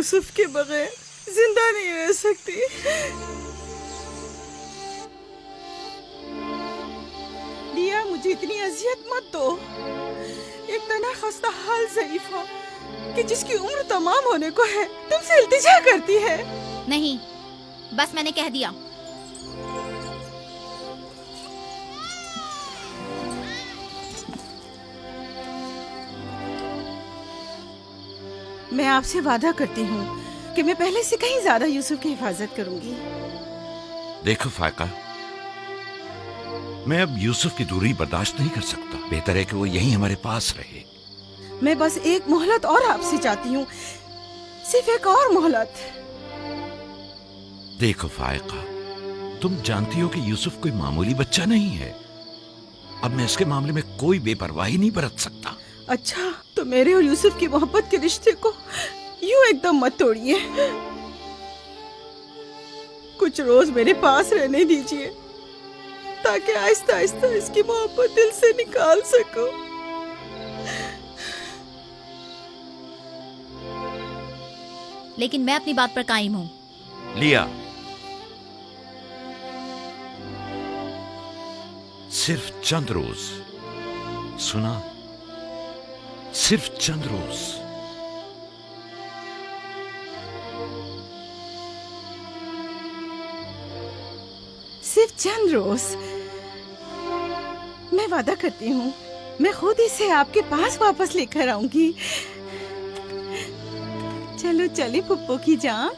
यूसुफ के बगैर जिंदा नहीं रह सकती। लिया, मुझे इतनी अजियत मत दो। एक तना खस्ता हाल ज़ईफ़ा कि जिसकी उम्र तमाम होने को है तुमसे इल्तिजा करती है। नहीं, बस मैंने कह दिया। मैं आपसे वादा करती हूँ कि मैं पहले से कहीं ज्यादा यूसुफ की हिफाजत करूंगी। देखो फायका, मैं अब यूसुफ की दूरी बर्दाश्त नहीं कर सकता। बेहतर है कि वो यहीं हमारे पास रहे। मैं बस एक मोहलत और आपसे चाहती हूँ, सिर्फ एक और मोहलत। देखो फायका, तुम जानती हो कि यूसुफ कोई मामूली बच्चा नहीं है। अब मैं इसके मामले में कोई बेपरवाही नहीं बरत सकता। अच्छा, तो मेरे और यूसुफ की मोहब्बत के रिश्ते को यूं एकदम मत तोड़िए। कुछ रोज मेरे पास रहने दीजिए ताकि आहिस्ता आहिस्ता इसकी मोहब्बत दिल से निकाल सकूं। लेकिन मैं अपनी बात पर कायम हूँ। लिया, सिर्फ चंद रोज, सुना, सिर्फ चंद रोज। सिर्फ चंद रोज। मैं वादा करती हूँ, मैं खुद इसे आपके पास वापस लेकर आऊंगी। चलो चले पुप्पो की जान।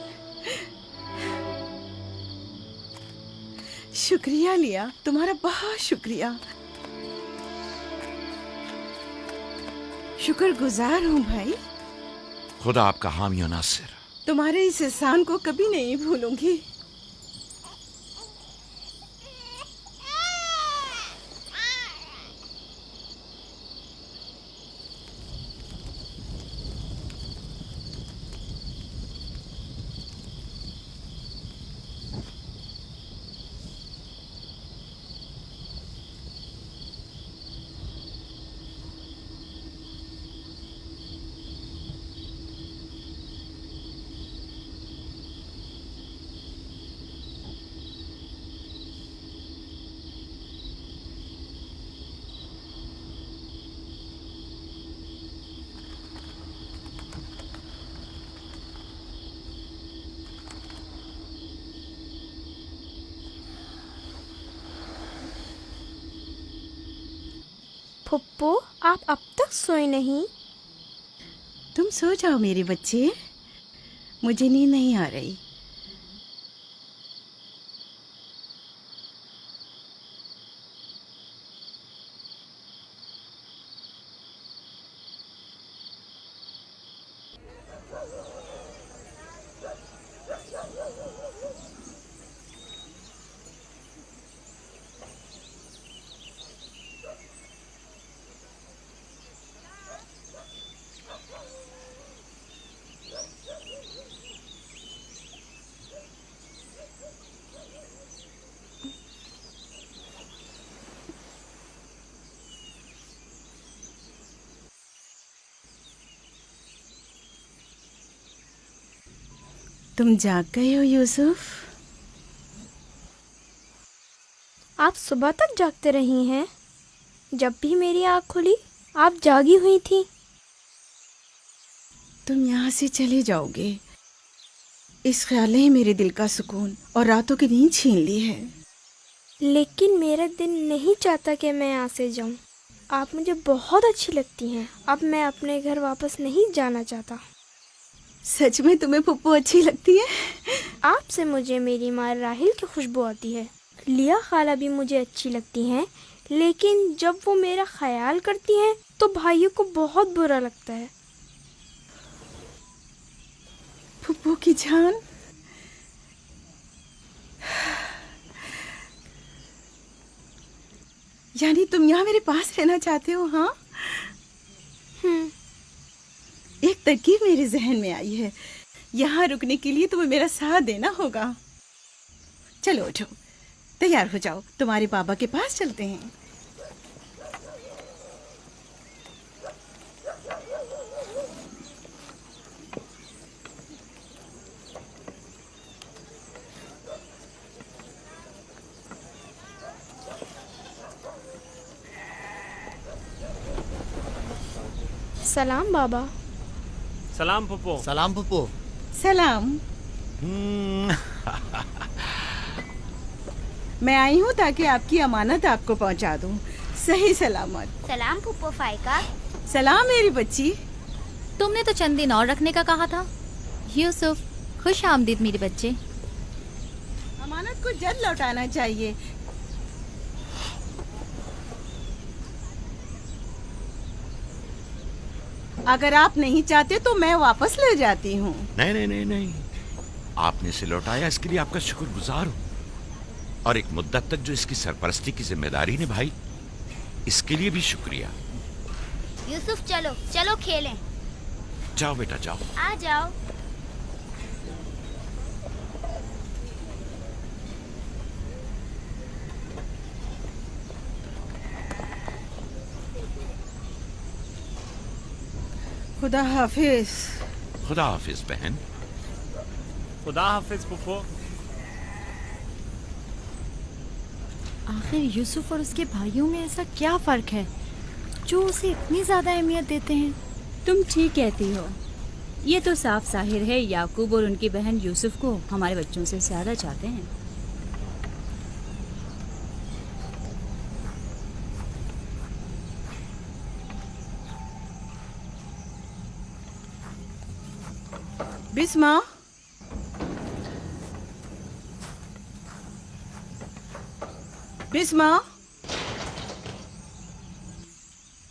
शुक्रिया लिया, तुम्हारा बहुत शुक्रिया। शुक्रगुजार हूँ भाई। खुदा आपका हामी और नासिर। तुम्हारे इस एहसान को कभी नहीं भूलूंगी। फुप्पो, आप अब तक सोए नहीं? तुम सो जाओ मेरे बच्चे, मुझे नींद नहीं आ रही। तुम जाग गए हो यूसुफ? आप सुबह तक जागते रही हैं? जब भी मेरी आँख खुली आप जागी हुई थी। तुम यहाँ से चले जाओगे, इस ख्याल ने ही मेरे दिल का सुकून और रातों की नींद छीन ली है। लेकिन मेरा दिल नहीं चाहता कि मैं यहाँ से जाऊँ। आप मुझे बहुत अच्छी लगती हैं। अब मैं अपने घर वापस नहीं जाना चाहता। सच में तुम्हें पुप्पो अच्छी लगती है? आपसे मुझे मेरी माँ राहिल की खुशबू आती है। लिया खाला भी मुझे अच्छी लगती हैं, लेकिन जब वो मेरा ख्याल करती हैं तो भाइयों को बहुत बुरा लगता है। पुप्पो की जान, यानी तुम यहाँ मेरे पास रहना चाहते हो? हाँ, एक तरकीब मेरे जहन में आई है। यहाँ रुकने के लिए तुम्हें मेरा साथ देना होगा। चलो उठो, तैयार हो जाओ, तुम्हारे पापा के पास चलते हैं। सलाम बाबा। सलाम पप्पो। सलाम पप्पू। सलाम। मैं आई हूँ ताकि आपकी अमानत आपको पहुँचा दूँ सही सलामत। सलाम पुप्पो फाइका। सलाम मेरी बच्ची। तुमने तो चंद दिन और रखने का कहा था। यूसुफ, खुश आमदीद मेरे बच्चे। अमानत को जल्द लौटाना चाहिए। अगर आप नहीं चाहते तो मैं वापस ले जाती हूँ। नहीं नहीं नहीं नहीं, आपने इसे लौटाया इसके लिए आपका शुक्रगुजार हूँ, और एक मुद्दत तक जो इसकी सरपरस्ती की जिम्मेदारी निभाई इसके लिए भी शुक्रिया। यूसुफ चलो चलो खेलें। जाओ बेटा जाओ। आ जाओ। खुदा हाफिज। खुदा हाफिज बहन। खुदा हाफिज पप्पो। आखिर यूसुफ और उसके भाइयों में ऐसा क्या फर्क है जो उसे इतनी ज्यादा अहमियत देते हैं? तुम ठीक कहती हो। ये तो साफ जाहिर है याकूब और उनकी बहन यूसुफ को हमारे बच्चों से ज्यादा चाहते हैं। बिस्मा, बिस्मा।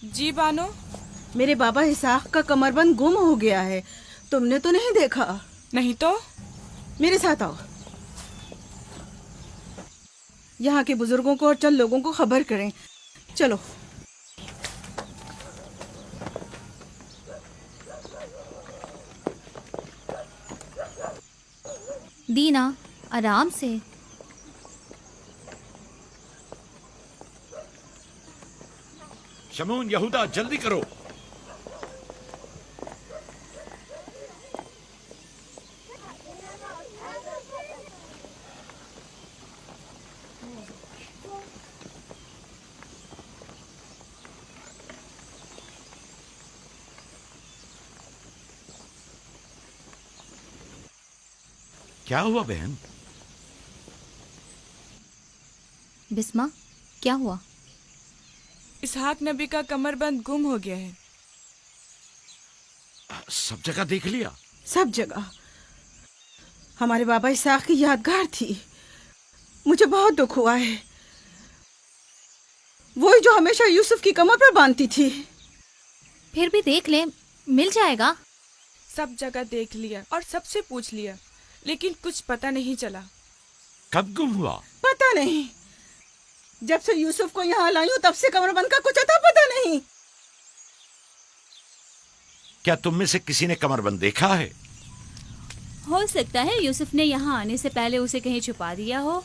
जी बानो। मेरे बाबा इसाक का कमरबंद गुम हो गया है। तुमने तो नहीं देखा? नहीं तो। मेरे साथ आओ। यहाँ के बुजुर्गों को और चंद लोगों को खबर करें। चलो। दीना, आराम से। शमून, यहूदा, जल्दी करो। क्या हुआ बहन? बिस्मा, क्या हुआ? इसहाक नबी का कमरबंद गुम हो गया है। सब जगह देख लिया? सब जगह। हमारे बाबा इसाक की यादगार थी। मुझे बहुत दुख हुआ है। वही जो हमेशा यूसुफ की कमर पर बांधती थी। फिर भी देख ले, मिल जाएगा। सब जगह देख लिया और सबसे पूछ लिया, लेकिन कुछ पता नहीं चला। कब गुम हुआ? पता नहीं। जब से यूसुफ को यहाँ लाई हूँ तब से कमरबंद का कुछ अता पता नहीं। क्या तुम में से किसी ने कमरबंद देखा है? हो सकता है यूसुफ ने यहाँ आने से पहले उसे कहीं छुपा दिया हो।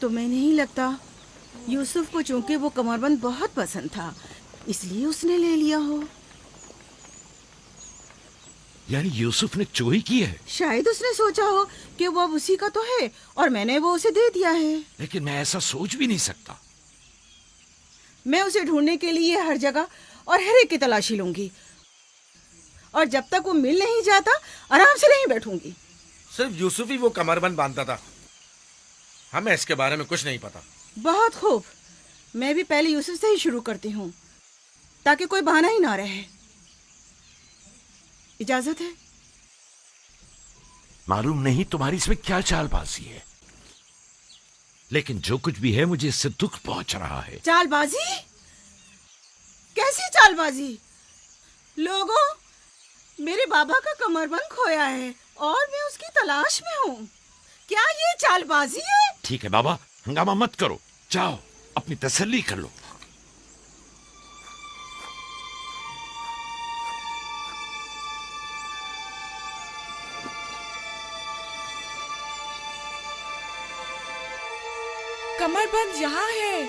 तुम्हें नहीं लगता यूसुफ को चूंकि वो कमरबंद बहुत पसंद था इसलिए उसने ले लिया हो? यानी यूसुफ ने चोरी की है? शायद उसने सोचा हो कि वो अब उसी का तो है और मैंने वो उसे दे दिया है। लेकिन मैं ऐसा सोच भी नहीं सकता। मैं उसे ढूंढने के लिए हर जगह और हर एक की तलाशी लूंगी, और जब तक वो मिल नहीं जाता आराम से नहीं बैठूंगी। सिर्फ यूसुफ ही वो कमरबंद बांधता था, हमें इसके बारे में कुछ नहीं पता। बहुत खूब। मैं भी पहले यूसुफ से ही शुरू करती हूँ ताकि कोई बहाना ही ना रहे। इजाजत है? मालूम नहीं तुम्हारी इसमें क्या चालबाजी है, लेकिन जो कुछ भी है मुझे इससे दुख पहुंच रहा है। चालबाजी? कैसी चालबाजी? लोगों, मेरे बाबा का कमरबंद खोया है और मैं उसकी तलाश में हूँ। क्या ये चालबाजी है? ठीक है बाबा, हंगामा मत करो, जाओ अपनी तसल्ली कर लो। कमरबंद यहाँ है।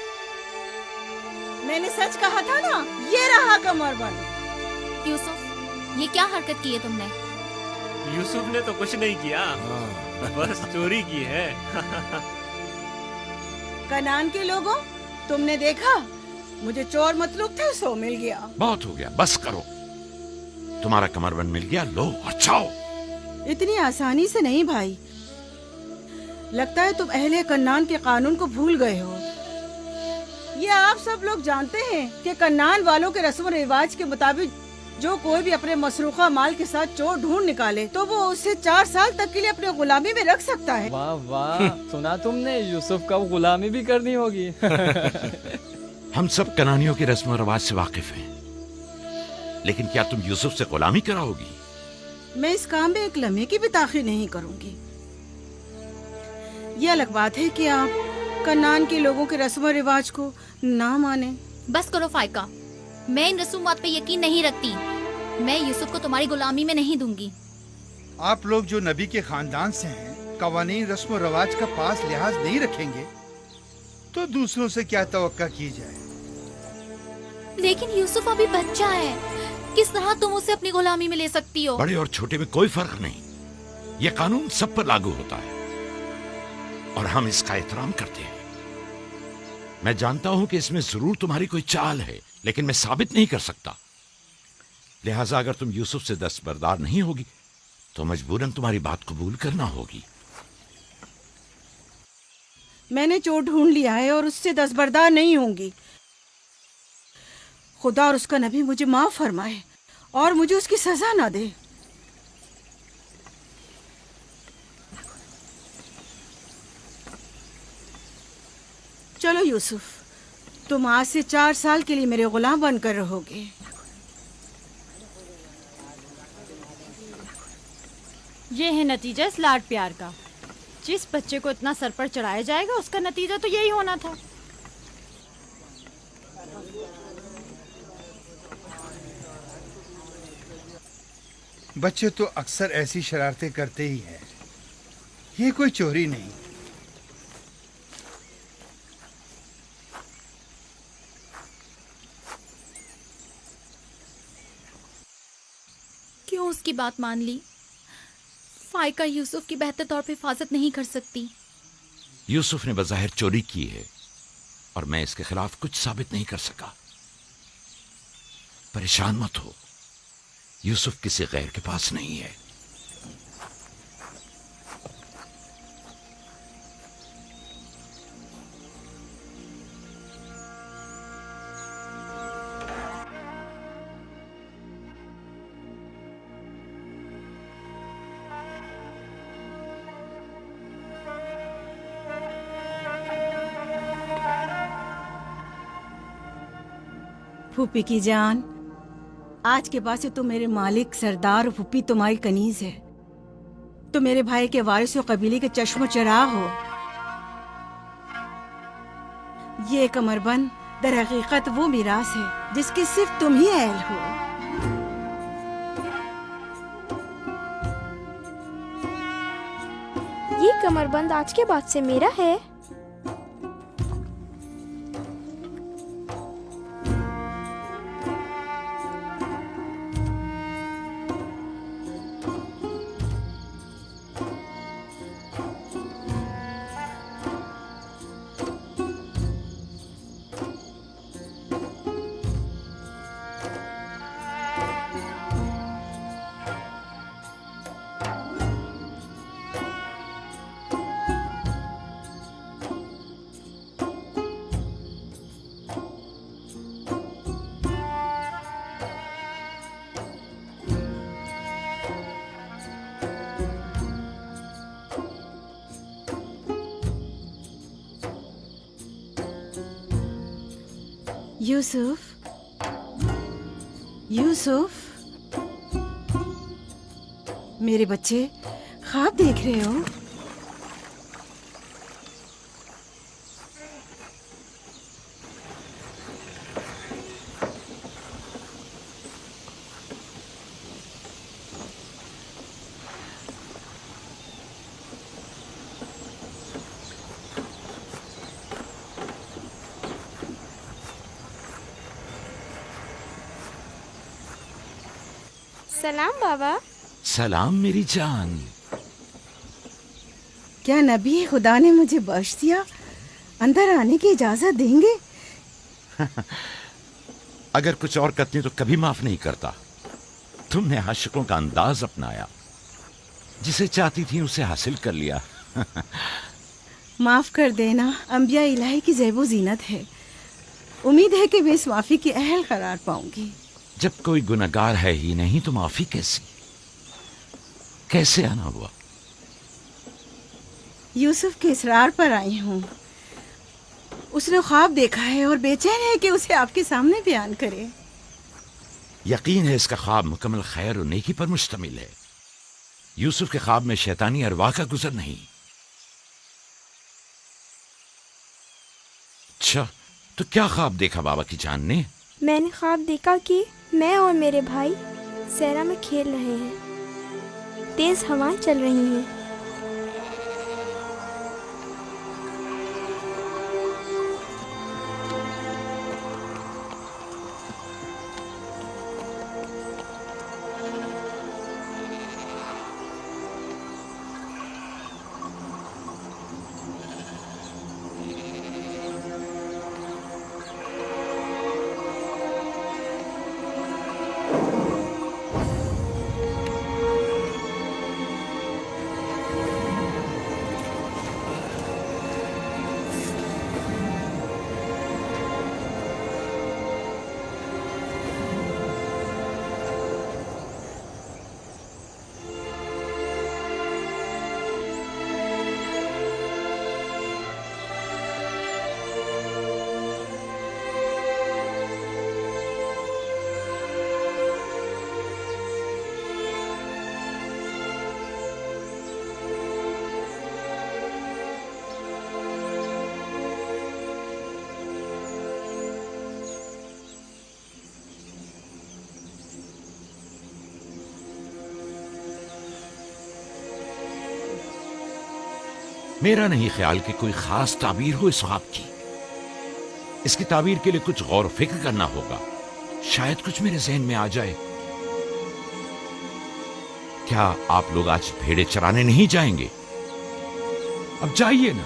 मैंने सच कहा था ना, ये रहा कमरबंद। यूसुफ, ये क्या हरकत की है तुमने? यूसुफ ने तो कुछ नहीं किया, बस चोरी की है। कनान के लोगों, तुमने देखा मुझे चोर मतलूब था, सो मिल गया। बहुत हो गया, बस करो। तुम्हारा कमरबंद मिल गया, लो और जाओ। इतनी आसानी से नहीं भाई, लगता है तुम अहले कन्नान के कानून को भूल गए हो। ये आप सब लोग जानते हैं कि कन्नान वालों के रस्म रिवाज के मुताबिक जो कोई भी अपने मसरूखा माल के साथ चोर ढूंढ निकाले तो वो उसे 4 साल तक के लिए अपने गुलामी में रख सकता है। वाह वाह, सुना तुमने, यूसुफ का गुलामी भी करनी होगी। हम सब कनानियों के रस्म और रिवाज से वाकिफ हैं, लेकिन क्या तुम यूसुफ से गुलामी कराओगी? मैं इस काम में एक लम्हे की भी ताखीर नहीं करूंगी। ये अलग बात है कि आप कन्नान के लोगों के रस्म और रिवाज को ना माने। बस करो फाइका, मैं इन रसूमात पे यकीन नहीं रखती। मैं यूसुफ को तुम्हारी गुलामी में नहीं दूंगी। आप लोग जो नबी के खानदान से हैं, कवानीन रस्म और रवाज का पास लिहाज नहीं रखेंगे तो दूसरों से क्या तवक्का की जाए। लेकिन यूसुफ अभी बच्चा है, किस तरह तुम उसे अपनी गुलामी में ले सकती हो? बड़े और छोटे में कोई फर्क नहीं, ये कानून सब पर लागू होता है और हम इसका एहतराम करते हैं। मैं जानता हूं कि इसमें जरूर तुम्हारी कोई चाल है, लेकिन मैं साबित नहीं कर सकता। लिहाजा अगर तुम यूसुफ से दस्तबरदार नहीं होगी तो मजबूरन तुम्हारी बात कबूल करना होगी। मैंने चोर ढूंढ लिया है और उससे दस्तबरदार नहीं होंगी। खुदा और उसका नबी मुझे माफ फरमाए और मुझे उसकी सजा ना दे। चलो यूसुफ, तुम आज से 4 साल के लिए मेरे गुलाम बनकर रहोगे। ये है नतीजा इस लाड प्यार का। जिस बच्चे को इतना सर पर चढ़ाया जाएगा उसका नतीजा तो यही होना था। बच्चे तो अक्सर ऐसी शरारतें करते ही हैं, ये कोई चोरी नहीं। क्यों उसकी बात मान ली? फाइका यूसुफ की बेहतर तौर पे हिफाजत नहीं कर सकती। यूसुफ ने बज़ाहिर चोरी की है और मैं इसके खिलाफ कुछ साबित नहीं कर सका। परेशान मत हो, यूसुफ किसी गैर के पास नहीं है। फूफी की जान, आज के बाद से तुम मेरे मालिक सरदार और फूफी तुम्हारी कनीज है। तुम मेरे भाई के वारिस और कबीले के चश्मो चराग हो। ये कमरबंद दर हकीकत वो मिरास है जिसकी सिर्फ तुम ही अहल हो। ये कमरबंद आज के बाद से मेरा है। यूसुफ, यूसुफ, मेरे बच्चे ख्वाब देख रहे हो? सलाम बाबा। सलाम मेरी जान। क्या नबी खुदा ने मुझे बख्श दिया? अंदर आने की इजाजत देंगे? अगर कुछ और करती तो कभी माफ नहीं करता। तुमने आशिकों का अंदाज अपनाया, जिसे चाहती थी उसे हासिल कर लिया। माफ कर देना अंबिया इलाही की ज़ैबो जीनत है। उम्मीद है कि मैं इस माफी की अहल करार पाऊंगी। जब कोई गुनहगार है ही नहीं तो माफी कैसे आना हुआ? यूसुफ के इसरार पर आई हूँ। उसने ख्वाब देखा है और बेचैन है कि उसे आपके सामने बयान करे। यकीन है इसका ख्वाब मुकम्मल खैर और नेकी पर मुश्तमिल है। यूसुफ के ख्वाब में शैतानी अरवाह का गुजर नहीं। अच्छा, तो क्या ख्वाब देखा बाबा की जान ने? मैंने ख्वाब देखा कि मैं और मेरे भाई सहरा में खेल रहे हैं। तेज हवाएं चल रही हैं। मेरा नहीं ख्याल कि कोई खास ताबीर हो इस ख्वाब की। इसकी ताबीर के लिए कुछ गौर फिक्र करना होगा। शायद कुछ मेरे जहन में आ जाए। क्या आप लोग आज भेड़े चराने नहीं जाएंगे? अब जाइए ना।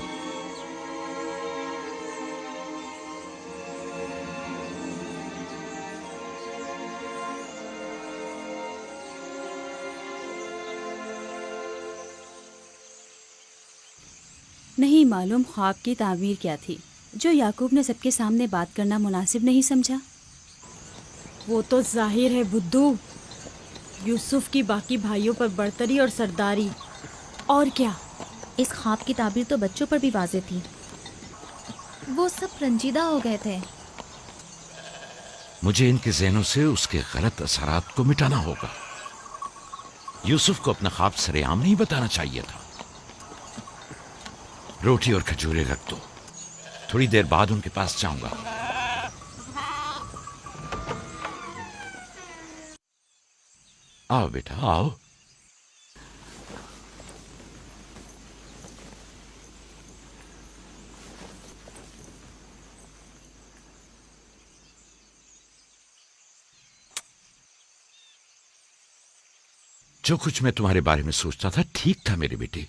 नहीं मालूम ख्वाब की ताबीर क्या थी जो याकूब ने सबके सामने बात करना मुनासिब नहीं समझा। वो तो जाहिर है बुद्धू, यूसुफ की बाकी भाइयों पर बर्तरी और सरदारी। और क्या? इस ख्वाब की ताबीर तो बच्चों पर भी वाज़ेह थी। वो सब रंजीदा हो गए थे। मुझे इनके ज़हनों से उसके गलत असरात को मिटाना होगा। यूसुफ को अपना ख्वाब सरेआम नहीं बताना चाहिए था। रोटी और खजूरें रख दो, थोड़ी देर बाद उनके पास जाऊंगा। आओ बेटा आओ। जो कुछ मैं तुम्हारे बारे में सोचता था ठीक था मेरे बेटे।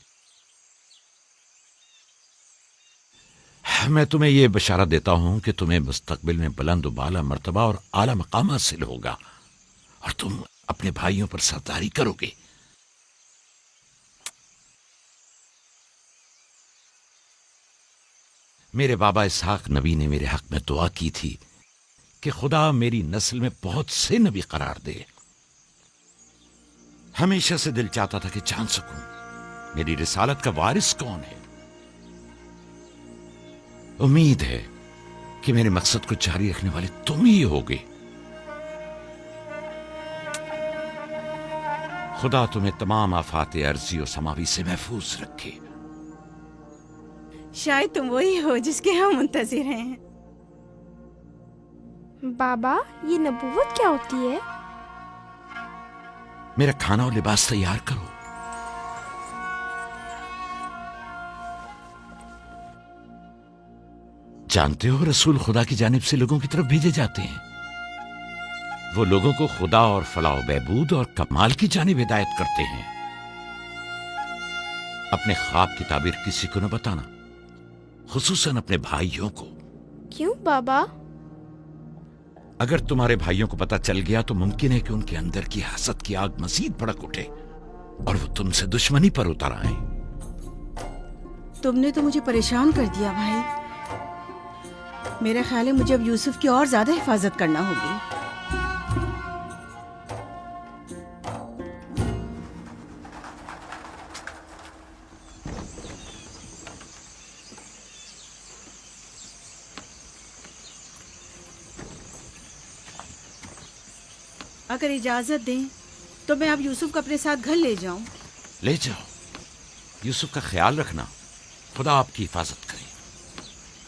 मैं तुम्हें यह बशारा देता हूं कि तुम्हें मुस्तकबिल में बुलंद बाला मर्तबा और आला मकाम हासिल होगा और तुम अपने भाइयों पर सरदारी करोगे। मेरे बाबा इसहाक नबी ने मेरे हक में दुआ की थी कि खुदा मेरी नस्ल में बहुत से नबी करार दे। हमेशा से दिल चाहता था कि जान सकूं मेरी रिसालत का वारिस कौन है। उम्मीद है कि मेरे मकसद को जारी रखने वाले तुम ही होगे। खुदा तुम्हें तमाम आफात अर्जी और समावी से महफूज रखे। शायद तुम वही हो जिसके हम मुंतजिर हैं। बाबा, ये नबूवत क्या होती है? मेरा खाना और लिबास तैयार करो। जानते हो रसूल खुदा की जानिब से लोगों की तरफ भेजे जाते हैं। वो लोगों को खुदा और फलाह बहबूद और कमाल की जानिब हिदायत करते हैं। अपने ख्वाब की ताबीर किसी को न बताना, खुसूसन अपने भाइयों को। क्यों बाबा? अगर तुम्हारे भाइयों को पता चल गया तो मुमकिन है कि उनके अंदर की हसद की आग मजीद भड़क उठे और वो तुमसे दुश्मनी पर उतर आए। तुमने तो मुझे परेशान कर दिया भाई। मेरा ख्याल है मुझे अब यूसुफ की और ज्यादा हिफाजत करना होगी। अगर इजाजत दें तो मैं अब यूसुफ को अपने साथ घर ले जाऊं। ले जाओ, यूसुफ का ख्याल रखना। खुदा आपकी हिफाजत करे।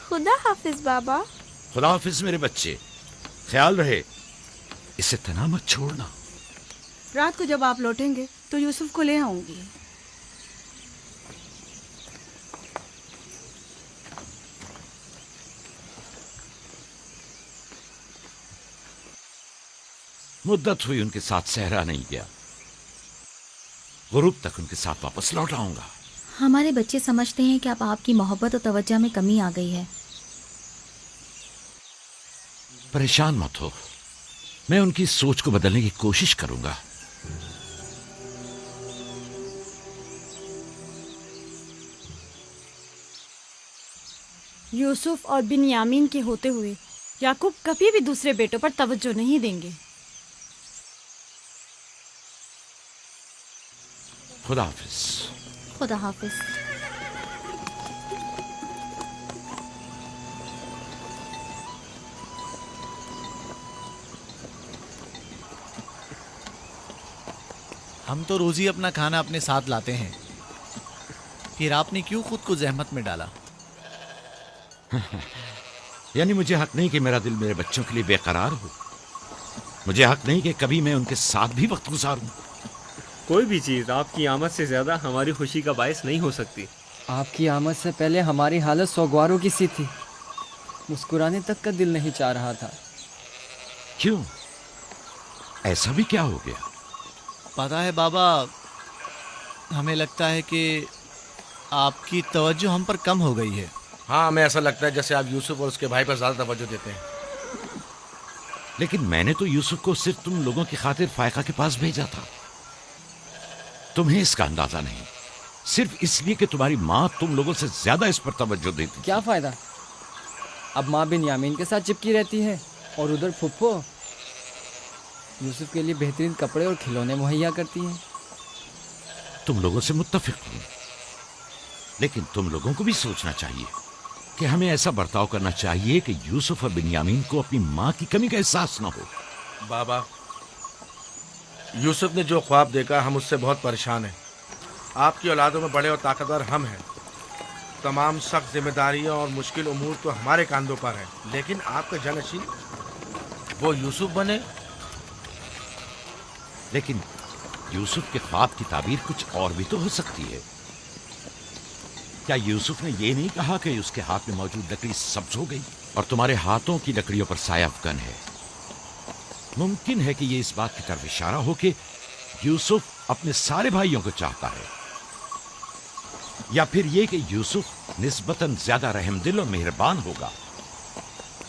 खुदा हाफिज बाबा। खुदा हाफिज मेरे बच्चे, ख्याल रहे, इसे तना मत छोड़ना। रात को जब आप लौटेंगे तो यूसुफ को ले आऊंगी। मुद्दत हुई उनके साथ सहरा नहीं गया। गुरूब तक उनके साथ वापस लौट आऊंगा। हमारे बच्चे समझते हैं कि अब आपकी मोहब्बत और तवज्जो में कमी आ गई है। परेशान मत हो, मैं उनकी सोच को बदलने की कोशिश करूंगा। यूसुफ और बिन्यामीन के होते हुए याकूब कभी भी दूसरे बेटों पर तवज्जो नहीं देंगे। खुदा हाफिज। खुदा हाफिज। हम तो रोज ही अपना खाना अपने साथ लाते हैं, फिर आपने क्यों खुद को जहमत में डाला? यानी मुझे हक नहीं कि मेरा दिल मेरे बच्चों के लिए बेकरार हो। मुझे हक नहीं कि कभी मैं उनके साथ भी वक्त गुजारूं। कोई भी चीज आपकी आमद से ज्यादा हमारी खुशी का बायस नहीं हो सकती। आपकी आमद से पहले हमारी हालत सोगवारों की सी थी, मुस्कुराने तक का दिल नहीं चाह रहा था। क्यों, ऐसा भी क्या हो गया? पता है बाबा, हमें लगता है कि आपकी तवज्जो हम पर कम हो गई है। हाँ, हमें ऐसा लगता है जैसे आप यूसुफ और उसके भाई पर ज्यादा तवज्जो देते हैं। लेकिन मैंने तो यूसुफ को सिर्फ तुम लोगों की खातिर फायका के पास भेजा था। तुम्हें इसका अंदाजा नहीं, सिर्फ इसलिए कि तुम्हारी माँ तुम लोगों से ज्यादा इस पर तवज्जो देती। क्या फायदा, अब माँ बिन्यामीन के साथ चिपकी रहती है और उधर फुप्पो यूसुफ के लिए बेहतरीन कपड़े और खिलौने मुहैया करती हैं। तुम लोगों से मुत्तफिक हूं, लेकिन तुम लोगों को भी सोचना चाहिए कि हमें ऐसा बर्ताव करना चाहिए कि यूसुफ और बिन्यामीन को अपनी माँ की कमी का एहसास न हो। बाबा, यूसुफ ने जो ख्वाब देखा, हम उससे बहुत परेशान हैं। आपकी औलादों में बड़े और ताकतवर हम हैं। तमाम सख्त जिम्मेदारियां और मुश्किल उमूर तो हमारे कांधों पर है, लेकिन आपका जानशीन वो यूसुफ बने। लेकिन यूसुफ के ख्वाब की ताबीर कुछ और भी तो हो सकती है। क्या यूसुफ ने ये नहीं कहा कि उसके हाथ में मौजूद लकड़ी सब्ज हो गई और तुम्हारे हाथों की लकड़ियों पर साया अफगन है? मुमकिन है कि ये इस बात की तरफ इशारा हो कि यूसुफ अपने सारे भाइयों को चाहता है, या फिर ये कि यूसुफ निस्बतन ज्यादा रहमदिल और मेहरबान होगा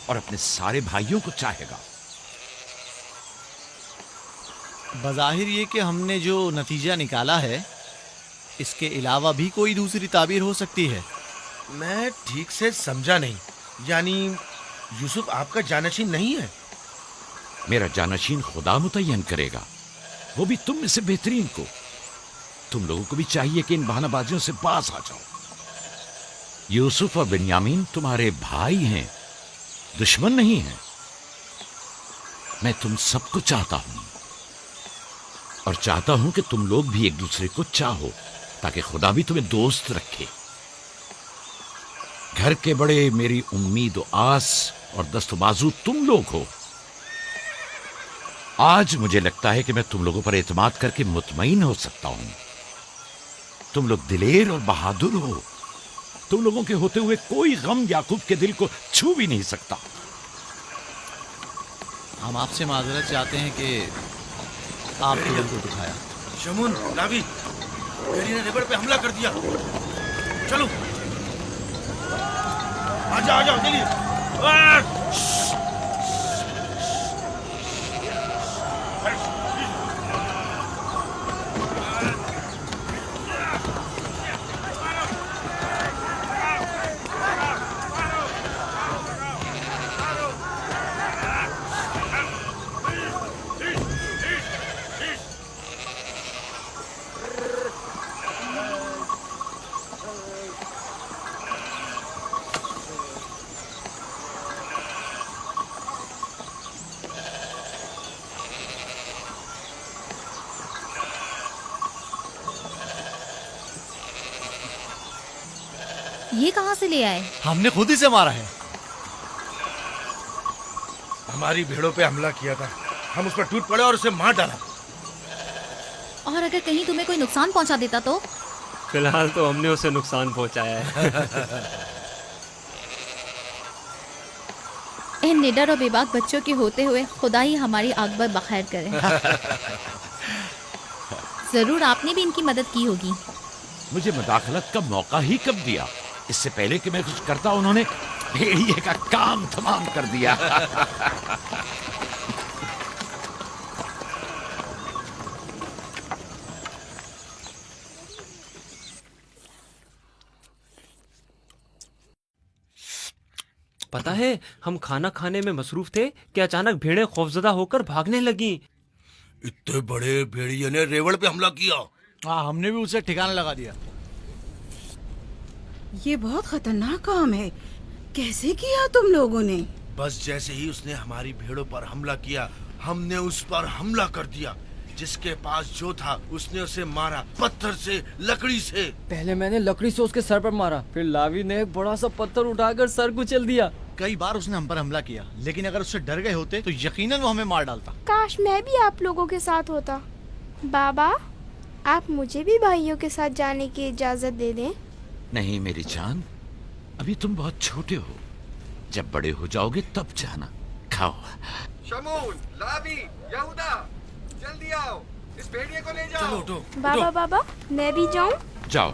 और अपने सारे भाइयों को चाहेगा। बज़ाहिर ये कि हमने जो नतीजा निकाला है, इसके अलावा भी कोई दूसरी ताबीर हो सकती है। मैं ठीक से समझा नहीं। यानी यूसुफ आपका जानशीन नहीं है? मेरा जानशीन खुदा मुतय्यन करेगा, वो भी तुम में से बेहतरीन को। तुम लोगों को भी चाहिए कि इन बहानाबाजियों से बाज आ जाओ। यूसुफ और बिन्यामीन तुम्हारे भाई हैं, दुश्मन नहीं हैं। मैं तुम सबको चाहता हूं और चाहता हूं कि तुम लोग भी एक दूसरे को चाहो, ताकि खुदा भी तुम्हें दोस्त रखे। घर के बड़े मेरी उम्मीद और आस और दस्तबाजू तुम लोग हो। आज मुझे लगता है कि मैं तुम लोगों पर एतमाद करके मुतमईन हो सकता हूं। तुम लोग दिलेर और बहादुर हो। तुम लोगों के होते हुए कोई गम याकूब के दिल को छू भी नहीं सकता। हम आपसे माजरत चाहते हैं कि आपने दिल को दुखाया। शमून, लावी, मेरी ने रिवर पे हमला कर दिया। चलो, आ जाओ, चलिए। ये कहाँ से ले आए? हमने खुद ही से मारा है। हमारी भेड़ों पे हमला किया था, हम उस पर टूट पड़े और उसे मार डाला। और अगर कहीं तुम्हें कोई नुकसान पहुंचा देता तो? फिलहाल तो हमने उसे नुकसान पहुंचाया है। इन निडर और बेबाक बच्चों के होते हुए खुदा ही हमारी आकबर बखैर करे। जरूर आपने भी इनकी मदद की होगी। मुझे मुदाखलत का मौका ही कब दिया? इससे पहले कि मैं कुछ करता उन्होंने भेड़िए का काम तमाम कर दिया। पता है, हम खाना खाने में मसरूफ थे कि अचानक भेड़ें खौफजदा होकर भागने लगी। इतने बड़े भेड़िए ने रेवड़ पे हमला किया। हाँ, हमने भी उसे ठिकाना लगा दिया। ये बहुत खतरनाक काम है। कैसे किया तुम लोगों ने? बस जैसे ही उसने हमारी भेड़ों पर हमला किया, हमने उस पर हमला कर दिया। जिसके पास जो था उसने उसे मारा, पत्थर से, लकड़ी से। पहले मैंने लकड़ी से उसके सर पर मारा, फिर लावी ने एक बड़ा सा पत्थर उठाकर सर कुचल दिया। कई बार उसने हम पर हमला किया, लेकिन अगर उससे डर गए होते तो यकीनन वो हमें मार डालता। काश मैं भी आप लोगों के साथ होता। बाबा, आप मुझे भी भाइयों के साथ जाने की इजाजत दे दें। नहीं मेरी जान, अभी तुम बहुत छोटे हो। जब बड़े हो जाओगे तब जाना। खाओ। शमून, लावी, यहूदा, जल्दी आओ, इस भेड़िए को ले जाओ। चलो उठो। बाबा बाबा, मैं भी जाऊं? जाओ।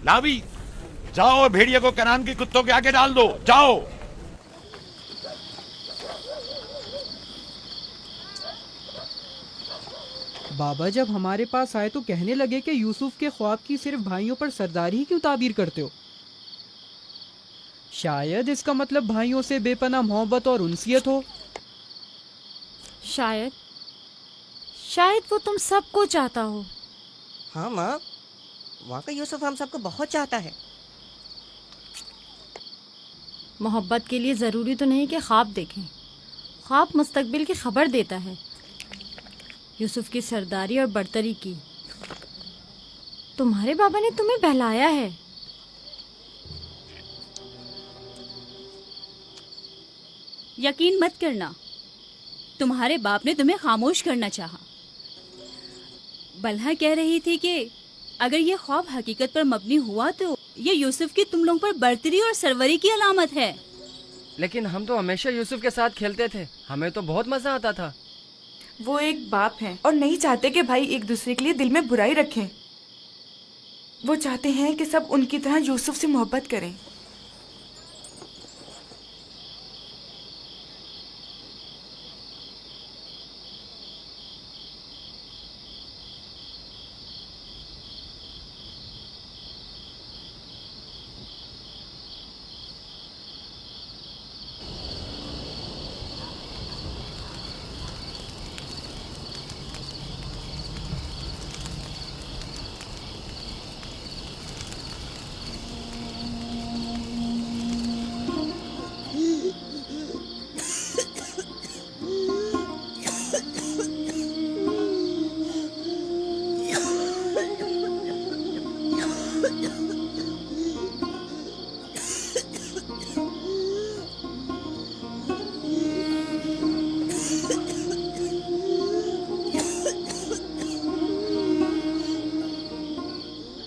लावी, जाओ और भेड़िए को कनान के कुत्तों के आगे डाल दो। जाओ। बाबा जब हमारे पास आए तो कहने लगे कि यूसुफ के ख्वाब की सिर्फ भाइयों पर सरदारी ही क्यों ताबीर करते हो? शायद इसका मतलब भाइयों से बेपनाह मोहब्बत और उनसियत हो। शायद वो तुम सबको चाहता हो। हाँ माँ, वाकई यूसुफ हम सबको बहुत चाहता है। मोहब्बत के लिए ज़रूरी तो नहीं कि ख्वाब देखें। ख्वाब मुस्तकबिल की खबर देता है। यूसुफ की सरदारी और बर्तरी की तुम्हारे बाबा ने तुम्हें बहलाया है। यकीन मत करना, तुम्हारे बाप ने तुम्हें खामोश करना चाहा। बल्हा कह रही थी कि अगर ये ख्वाब हकीकत पर मबनी हुआ तो ये यूसुफ की तुम लोगों पर बर्तरी और सरवरी की अलामत है। लेकिन हम तो हमेशा यूसुफ के साथ खेलते थे, हमें तो बहुत मजा आता था। वो एक बाप हैं और नहीं चाहते कि भाई एक दूसरे के लिए दिल में बुराई रखें। वो चाहते हैं कि सब उनकी तरह यूसुफ से मोहब्बत करें।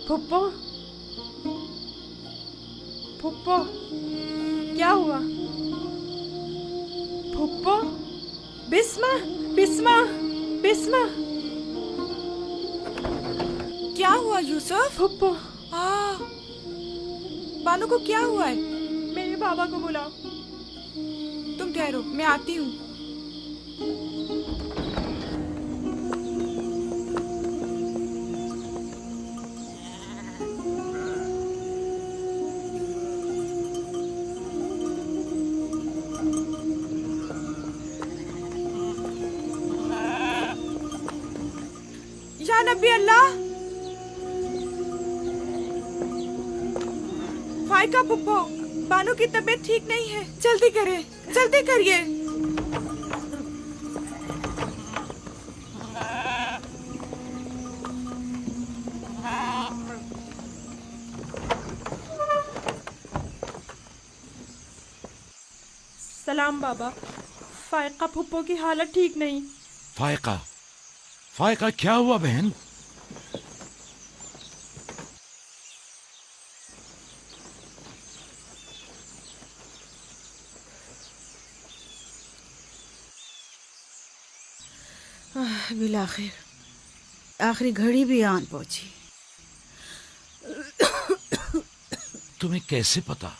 फुप्पो, फुप्पो, क्या हुआ? फुप्पो, बिस्मा, बिस्मा, बिस्मा, क्या हुआ यूसुफ? फुप्पो, बानू को क्या हुआ है? मेरे बाबा को बुलाओ। तुम ठहरो, मैं आती हूँ। या नबी अल्लाह, फाइका पुप्पो, बानू की तबीयत ठीक नहीं है। जल्दी करें, जल्दी करिए। सलाम बाबा। फायका फुप्पो की हालत ठीक नहीं। फायका, फायका क्या हुआ बहन? बिलाखिर आखिरी घड़ी भी आन पहुंची। तुम्हें कैसे पता?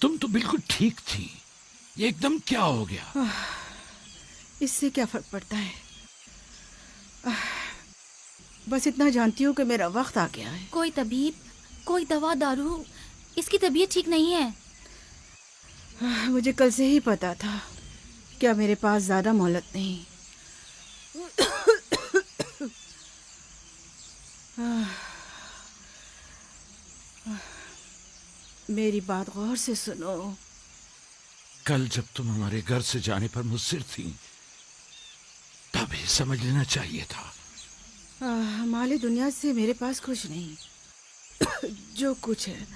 तुम तो बिल्कुल ठीक थी, ये एकदम क्या हो गया? इससे क्या फर्क पड़ता है? बस इतना जानती हूँ कि मेरा वक्त आ गया है। कोई तबीब, कोई दवा दारू, इसकी तबीयत ठीक नहीं है। मुझे कल से ही पता था। क्या मेरे पास ज्यादा मोहलत नहीं? मेरी बात गौर से सुनो। कल जब तुम हमारे घर से जाने पर मुझसे थी, तभी समझ लेना चाहिए था। हमारी दुनिया से मेरे पास कुछ नहीं। जो कुछ है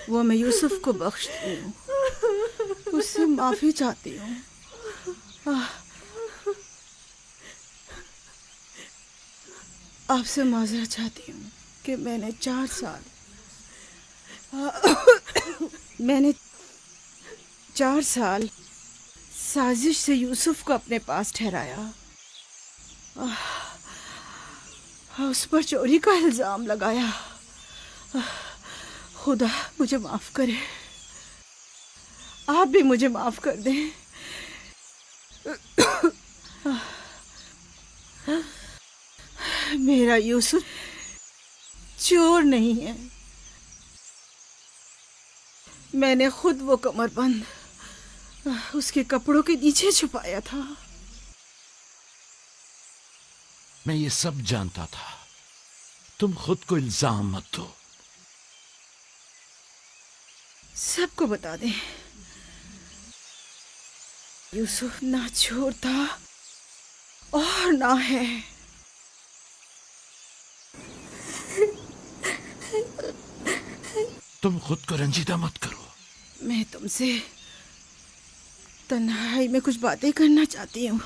वो मैं यूसुफ को बख्शती हूँ, उससे माफी चाहती हूँ। आपसे माजरत चाहती हूँ कि मैंने 4 साल साजिश से यूसुफ को अपने पास ठहराया, उस पर चोरी का इल्जाम लगाया। खुदा मुझे माफ करे, आप भी मुझे माफ कर दें। मेरा यूसुफ चोर नहीं है। मैंने खुद वो कमरबंद उसके कपड़ों के नीचे छुपाया था। मैं ये सब जानता था। तुम खुद को इल्जाम मत दो। सबको बता दें, यूसुफ ना चोर था और ना है। तुम खुद को रंजीदा मत करो। मैं तुमसे तन्हाई में कुछ बातें करना चाहती हूँ।